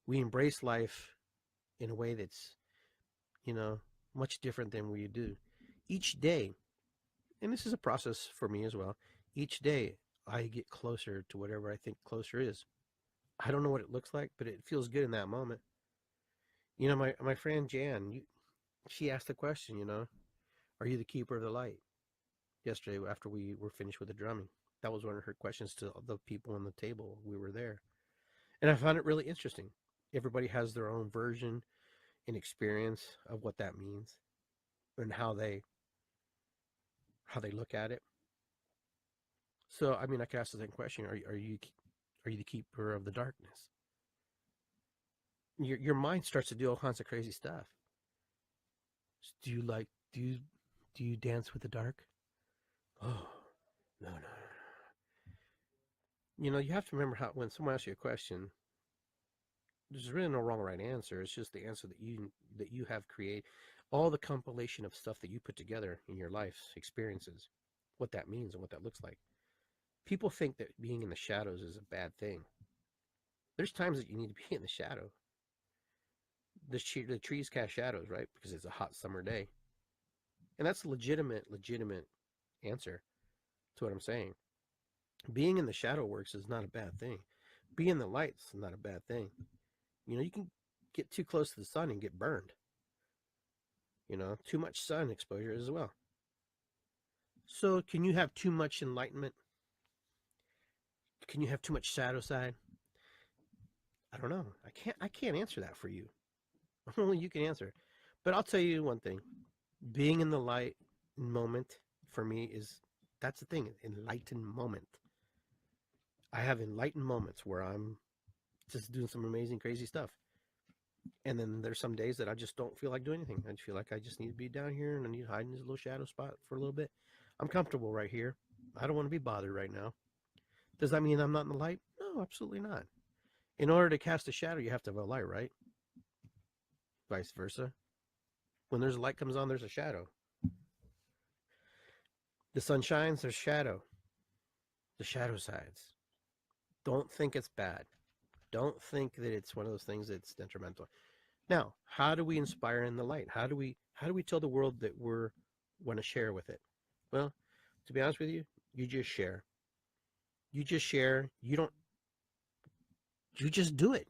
We embrace life in a way that's, you know, much different than we do. Each day, and this is a process for me as well, each day I get closer to whatever I think closer is. I don't know what it looks like, but it feels good in that moment. My friend Jan, she asked the question, are you the keeper of the light? Yesterday, after we were finished with the drumming, that was one of her questions to the people on the table. We were there, and I found it really interesting. Everybody has their own version and experience of what that means and how they look at it. So, I mean, I could ask the same question: Are you the keeper of the darkness? Your mind starts to do all kinds of crazy stuff. Do you like do you dance with the dark? Oh, no, no, no. You have to remember how when someone asks you a question, there's really no wrong or right answer. It's just the answer that you have created, all the compilation of stuff that you put together in your life's experiences, what that means and what that looks like. People think that being in the shadows is a bad thing. There's times that you need to be in the shadow. The trees cast shadows, right? Because it's a hot summer day, and that's a legitimate answer to what I'm saying. Being in the shadow works is not a bad thing. Being in the lights is not a bad thing. You can get too close to the sun and get burned. Too much sun exposure as well. So, can you have too much enlightenment? Can you have too much shadow side? I don't know. I can't answer that for you. Only you can answer. But I'll tell you one thing. Being in the light moment for me is that's the thing, enlightened moment. I have enlightened moments where I'm just doing some amazing crazy stuff. And then there's some days that I just don't feel like doing anything. I just feel like I just need to be down here and I need to hide in this little shadow spot for a little bit. I'm comfortable right here. I don't want to be bothered right now. Does that mean I'm not in the light? No, absolutely not. In order to cast a shadow, you have to have a light, right? Vice versa. When there's a light comes on, there's a shadow. The sun shines, there's shadow. The shadow sides. Don't think it's bad. Don't think that it's one of those things that's detrimental. Now, how do we inspire in the light? How do we tell the world that we're want to share with it? Well, to be honest with you, you just share. You just share. You just do it.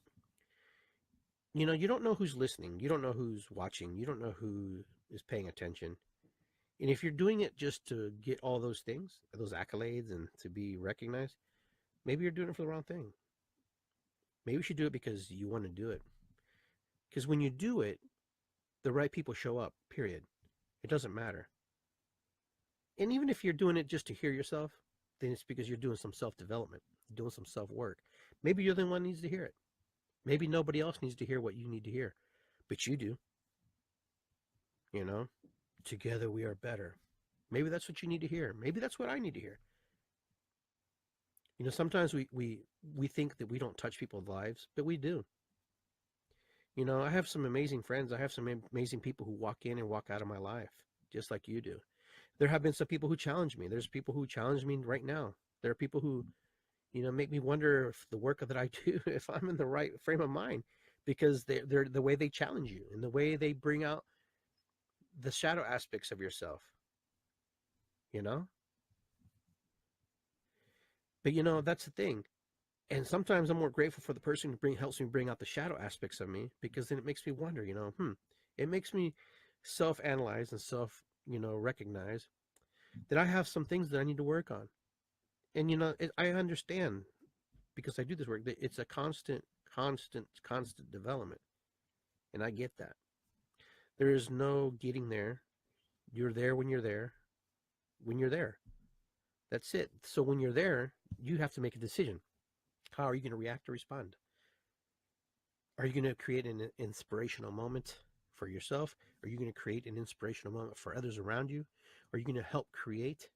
You don't know who's listening. You don't know who's watching. You don't know who is paying attention. And if you're doing it just to get all those things, those accolades and to be recognized, maybe you're doing it for the wrong thing. Maybe you should do it because you want to do it. Because when you do it, the right people show up, period. It doesn't matter. And even if you're doing it just to hear yourself, then it's because you're doing some self-development, doing some self-work. Maybe you're the one who needs to hear it. Maybe nobody else needs to hear what you need to hear, but you do. You know, together we are better. Maybe that's what you need to hear. Maybe that's what I need to hear. Sometimes we think that we don't touch people's lives, but we do. I have some amazing friends. I have some amazing people who walk in and walk out of my life, just like you do. There have been some people who challenge me. There's people who challenge me right now. There are people who, make me wonder if the work that I do, if I'm in the right frame of mind, because they're the way they challenge you and the way they bring out the shadow aspects of yourself, you know? But that's the thing. And sometimes I'm more grateful for the person who helps me bring out the shadow aspects of me, because then it makes me wonder, it makes me self-analyze and self, recognize that I have some things that I need to work on. And I understand, because I do this work, that it's a constant development. And I get that. There is no getting there. You're there when you're there. When you're there. That's it. So when you're there, you have to make a decision. How are you going to react or respond? Are you going to create an inspirational moment for yourself? Are you going to create an inspirational moment for others around you? Are you going to help create?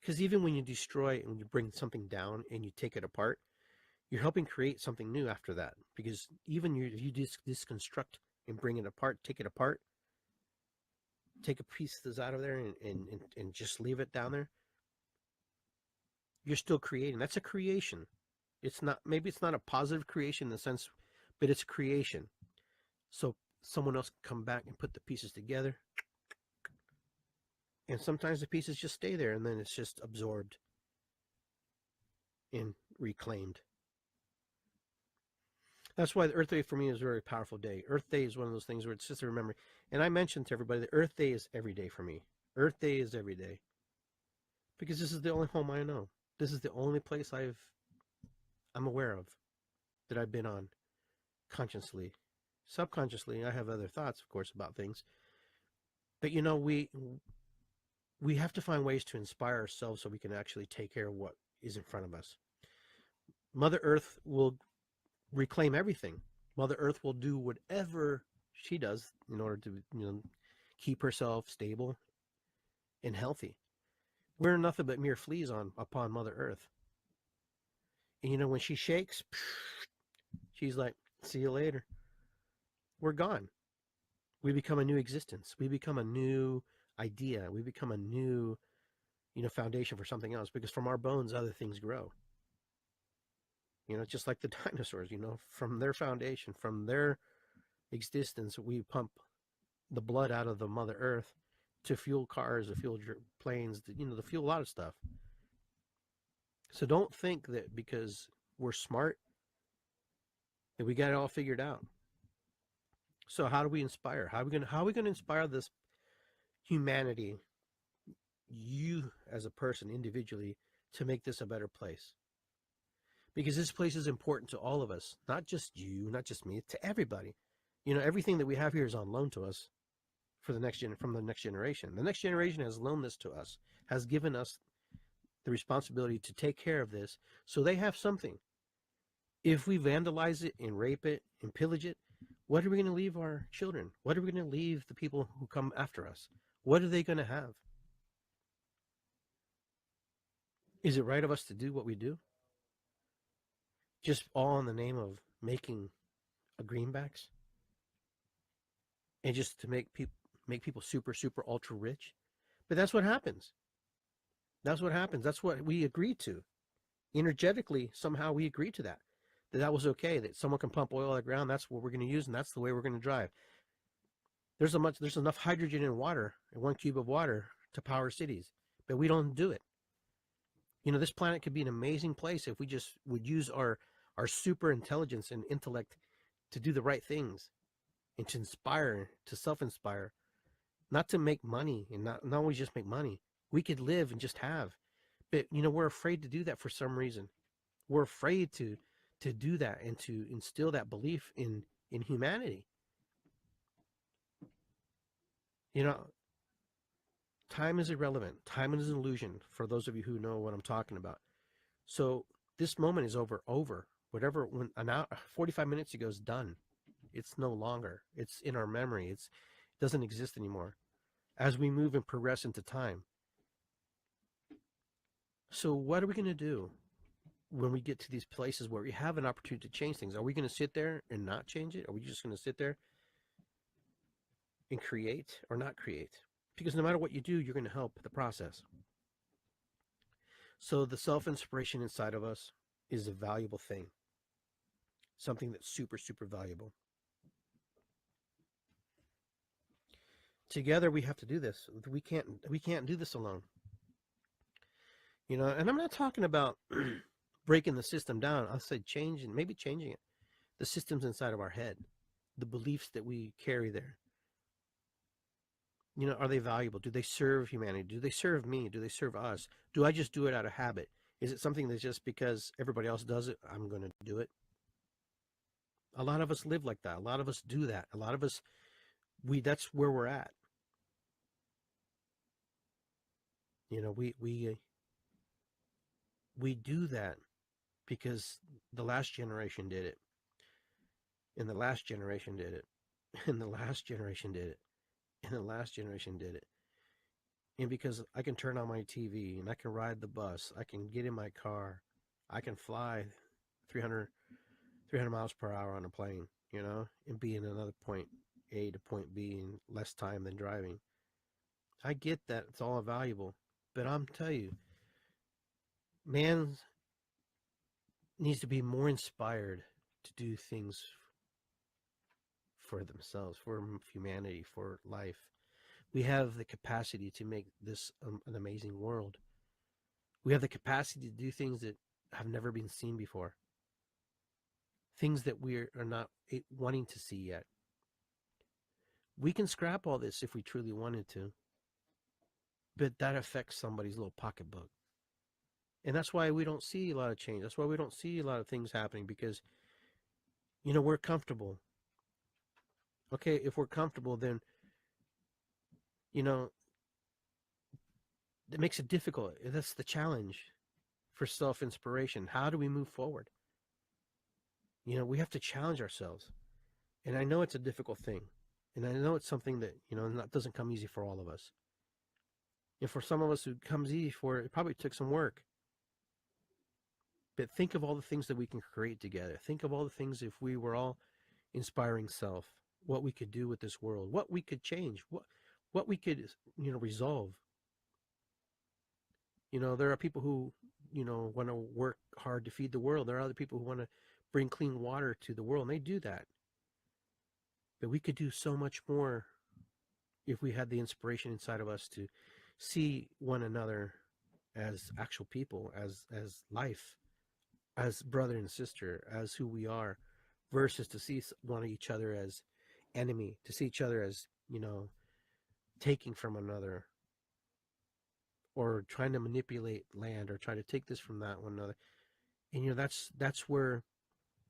Because even when you destroy and you bring something down and you take it apart, you're helping create something new after that. Because even you disconstruct and bring it apart, take it apart, take a piece that's out of there and just leave it down there, you're still creating. That's a creation. It's not, maybe it's not a positive creation in the sense, but it's creation. So someone else can come back and put the pieces together. And sometimes the pieces just stay there and then it's just absorbed and reclaimed. That's why the Earth Day for me is a very powerful day. Earth Day is one of those things where it's just a memory. And I mentioned to everybody that Earth Day is every day for me. Earth Day is every day. Because this is the only home I know. This is the only place I'm aware of that I've been on consciously. Subconsciously, I have other thoughts, of course, about things. But we have to find ways to inspire ourselves so we can actually take care of what is in front of us. Mother Earth will reclaim everything. Mother Earth will do whatever she does in order to keep herself stable and healthy. We're nothing but mere fleas upon Mother Earth. And when she shakes, she's like, see you later. We're gone. We become a new existence. We become a new idea. We become a new foundation for something else, because from our bones other things grow. Just like the dinosaurs, from their foundation, from their existence, we pump the blood out of the Mother Earth to fuel cars, to fuel planes, to fuel a lot of stuff. So don't think that because we're smart that we got it all figured out. So how do we inspire? How are we gonna inspire this humanity, you as a person individually, to make this a better place? Because this place is important to all of us, not just you, not just me, to everybody. Everything that we have here is on loan to us from the next generation. The next generation has loaned this to us, has given us the responsibility to take care of this, so they have something. If we vandalize it and rape it and pillage it, what are we going to leave our children? What are we going to leave the people who come after us? What are they going to have? Is it right of us to do what we do? Just all in the name of making greenbacks? And just to make people super, super ultra rich? But that's what happens. That's what happens. That's what we agreed to. Energetically, somehow we agreed to that. That was okay, that someone can pump oil out of the ground, that's what we're going to use, and that's the way we're going to drive. There's enough hydrogen in water, in 1 cube of water, to power cities, but we don't do it. This planet could be an amazing place if we just would use our super intelligence and intellect to do the right things and to inspire, to self-inspire, not to make money, and not always just make money. We could live and just have, but we're afraid to do that for some reason. We're afraid to do that and to instill that belief in humanity. Time is irrelevant. Time is an illusion, for those of you who know what I'm talking about. So this moment is over. Whatever, when an hour, 45 minutes ago is done. It's no longer. It's in our memory. It doesn't exist anymore as we move and progress into time. So what are we going to do when we get to these places where we have an opportunity to change things? Are we going to sit there and not change it? Are we just going to sit there and create or not create? Because no matter what you do, you're going to help the process. So the self-inspiration inside of us is a valuable thing. Something that's super, super valuable. Together we have to do this. We can't do this alone. And I'm not talking about breaking the system down. I'll say changing it. The systems inside of our head, the beliefs that we carry there. Are they valuable? Do they serve humanity? Do they serve me? Do they serve us? Do I just do it out of habit? Is it something that's just because everybody else does it, I'm going to do it? A lot of us live like that. A lot of us do that. A lot of us, that's where we're at. You know, we do that because the last generation did it, and the last generation did it, and the last generation did it, and the last generation did it. And because I can turn on my TV and I can ride the bus, I can get in my car, I can fly 300, 300 miles per hour on a plane, and be in another point A to point B in less time than driving. I get that it's all valuable, but I'm telling you, man needs to be more inspired to do things for themselves, for humanity, for life. We have the capacity to make this an amazing world. We have the capacity to do things that have never been seen before, things that we are not wanting to see yet. We can scrap all this if we truly wanted to, but that affects somebody's little pocketbook. And that's why we don't see a lot of change. That's why we don't see a lot of things happening because, we're comfortable. Okay, if we're comfortable, then, you know, it makes it difficult. That's the challenge for self inspiration. How do we move forward? We have to challenge ourselves. And I know it's a difficult thing. And I know it's something that, doesn't come easy for all of us. And for some of us who comes easy for it probably took some work. But think of all the things that we can create together. Think of all the things if we were all inspiring self, what we could do with this world, what we could change, what we could, resolve. There are people who, want to work hard to feed the world. There are other people who want to bring clean water to the world, and they do that. But we could do so much more if we had the inspiration inside of us to see one another as actual people, as life, as brother and sister, as who we are, versus to see one of each other as enemy, to see each other as, taking from another, or trying to manipulate land, or try to take this from that one another. And that's where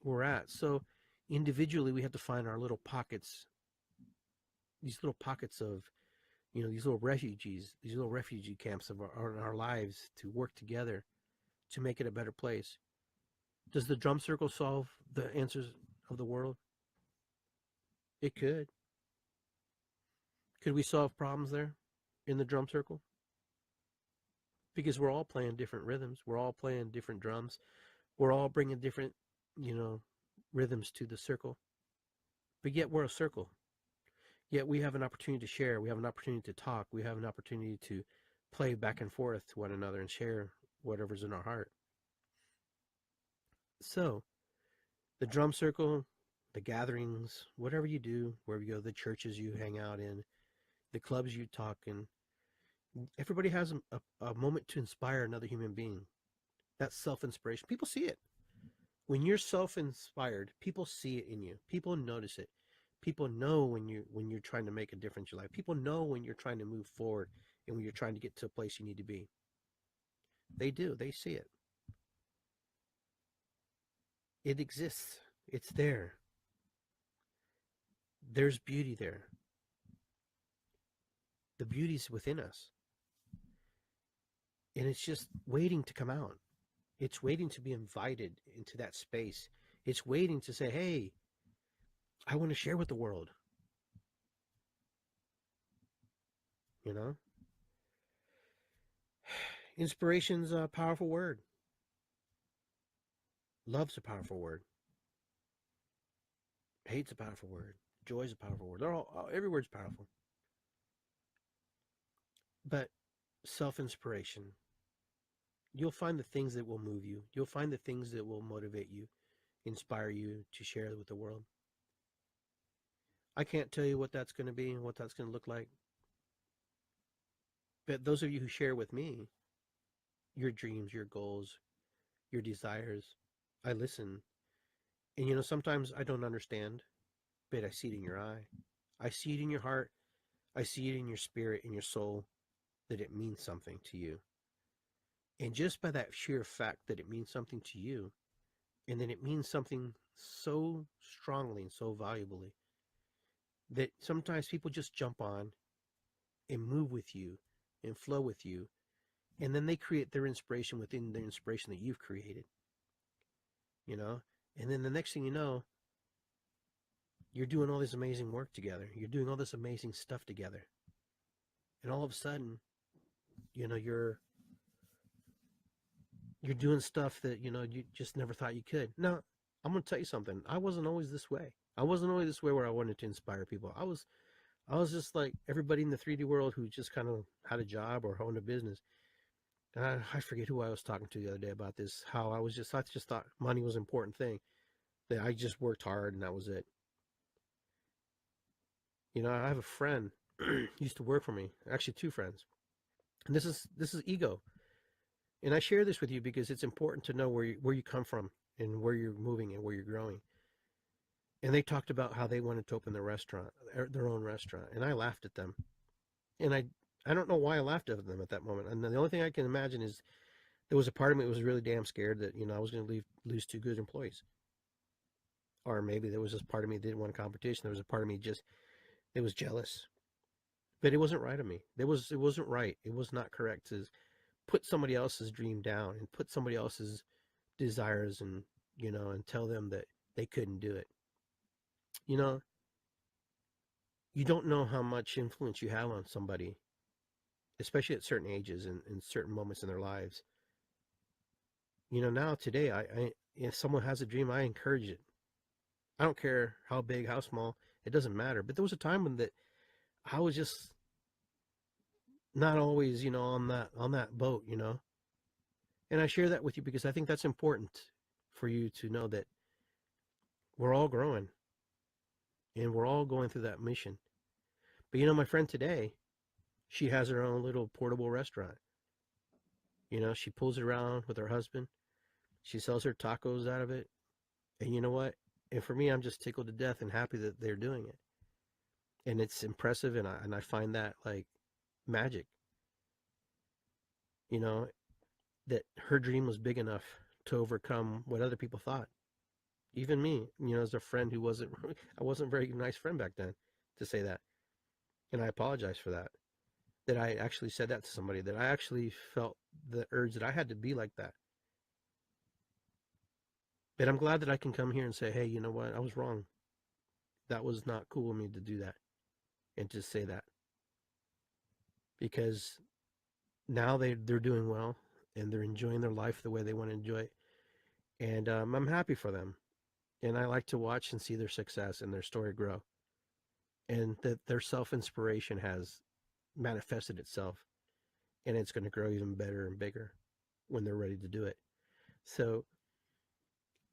we're at. So individually we have to find our little pockets, these little pockets of, these little refugees, these little refugee camps of our lives, to work together to make it a better place. Does the drum circle solve the answers of the world? It could. Could we solve problems there in the drum circle? Because we're all playing different rhythms. We're all playing different drums. We're all bringing different, you know, rhythms to the circle. But yet we're a circle. Yet we have an opportunity to share. We have an opportunity to talk. We have an opportunity to play back and forth to one another and share whatever's in our heart. So, the drum circle, the gatherings, whatever you do, wherever you go, the churches you hang out in, the clubs you talk in, everybody has a moment to inspire another human being. That's self-inspiration. People see it. When you're self-inspired, people see it in you. People notice it. People know when you're trying to make a difference in your life. People know when you're trying to move forward and when you're trying to get to a place you need to be. They do. They see it. It exists. It's there. There's beauty there. The beauty's within us. And it's just waiting to come out. It's waiting to be invited into that space. It's waiting to say, hey, I want to share with the world. You know? Inspiration's a powerful word. Love's a powerful word. Hate's a powerful word. Joy's a powerful word. Every word's powerful. But self-inspiration, you'll find the things that will move you. You'll find the things that will motivate you, inspire you to share with the world. I can't tell you what that's going to be and what that's going to look like. But those of you who share with me your dreams, your goals, your desires, I listen. And sometimes I don't understand, but I see it in your eye. I see it in your heart. I see it in your spirit, in your soul, that it means something to you. And just by that sheer fact that it means something to you, and then it means something so strongly and so valuably, that sometimes people just jump on and move with you and flow with you, and then they create their inspiration within the inspiration that you've created, you know. And then the next thing you know, you're doing all this amazing work together, you're doing all this amazing stuff together, and all of a sudden, you know, you're doing stuff that, you know, you just never thought you could. Now, I'm going to tell you something. I wasn't always this way. I wasn't always this way where I wanted to inspire people. I was just like everybody in the 3D world who just kind of had a job or owned a business. And I forget who I was talking to the other day about this, how I just thought money was an important thing, that I just worked hard and that was it. You know, I have a friend used to work for me, actually two friends. And this is ego. And I share this with you because it's important to know where you come from and where you're moving and where you're growing. And they talked about how they wanted to open their own restaurant, and I laughed at them. And I don't know why I laughed at them at that moment. And the only thing I can imagine is there was a part of me that was really damn scared that, you know, I was going to lose two good employees. Or maybe there was this part of me that didn't want a competition. There was a part of me it was jealous. But it wasn't right of me. It wasn't right. It was not correct to put somebody else's dream down and put somebody else's desires, and, you know, and tell them that they couldn't do it. You know, you don't know how much influence you have on somebody, especially at certain ages and in certain moments in their lives. You know, now today, if someone has a dream, I encourage it. I don't care how big, how small, it doesn't matter. But there was a time when that I was just not always, you know, on that boat, you know. And I share that with you because I think that's important for you to know that we're all growing and we're all going through that mission. But, you know, my friend today, she has her own little portable restaurant. You know, she pulls it around with her husband. She sells her tacos out of it. And you know what? And for me, I'm just tickled to death and happy that they're doing it. And it's impressive, and I find that like magic. You know, that her dream was big enough to overcome what other people thought. Even me, you know, as a friend who I wasn't a very nice friend back then to say that. And I apologize for that. That I actually said that to somebody, that I actually felt the urge that I had to be like that. But I'm glad that I can come here and say, hey, you know what? I was wrong. That was not cool of me to do that and to say that. Because now they're doing well and they're enjoying their life the way they want to enjoy it. And I'm happy for them. And I like to watch and see their success and their story grow. And that their self-inspiration has manifested itself. And it's going to grow even better and bigger when they're ready to do it. So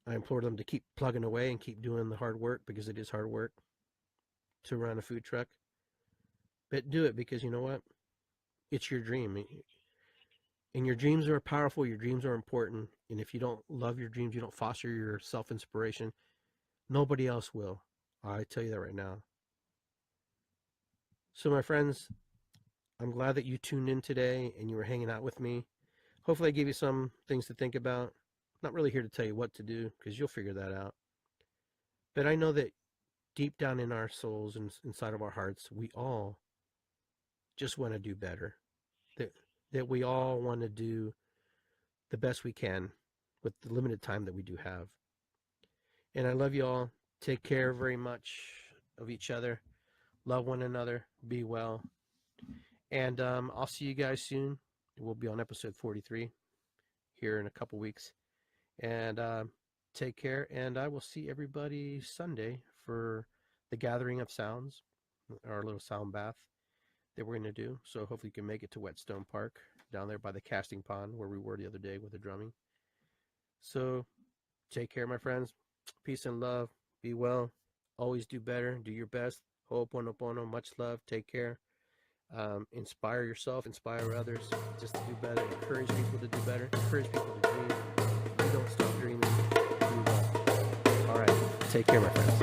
I implore them to keep plugging away and keep doing the hard work, because it is hard work to run a food truck. But do it because, you know what? It's your dream. And your dreams are powerful. Your dreams are important. And if you don't love your dreams, you don't foster your self-inspiration, nobody else will. I tell you that right now. So my friends, I'm glad that you tuned in today and you were hanging out with me. Hopefully I gave you some things to think about. I'm not really here to tell you what to do, because you'll figure that out. But I know that deep down in our souls and inside of our hearts, we all just want to do better. That we all want to do the best we can with the limited time that we do have. And I love you all. Take care very much of each other. Love one another. Be well. And I'll see you guys soon. We'll be on episode 43 here in a couple weeks. And take care. And I will see everybody Sunday for the Gathering of Sounds, our little sound bath that we're going to do. So hopefully you can make it to Whetstone Park down there by the casting pond where we were the other day with the drumming. So take care, my friends. Peace and love. Be well. Always do better. Do your best. Ho'oponopono. Much love. Take care. Inspire yourself. Inspire others just to do better. Encourage people to do better. Encourage people to dream. You don't stop dreaming. Do well. All right. Take care, my friends.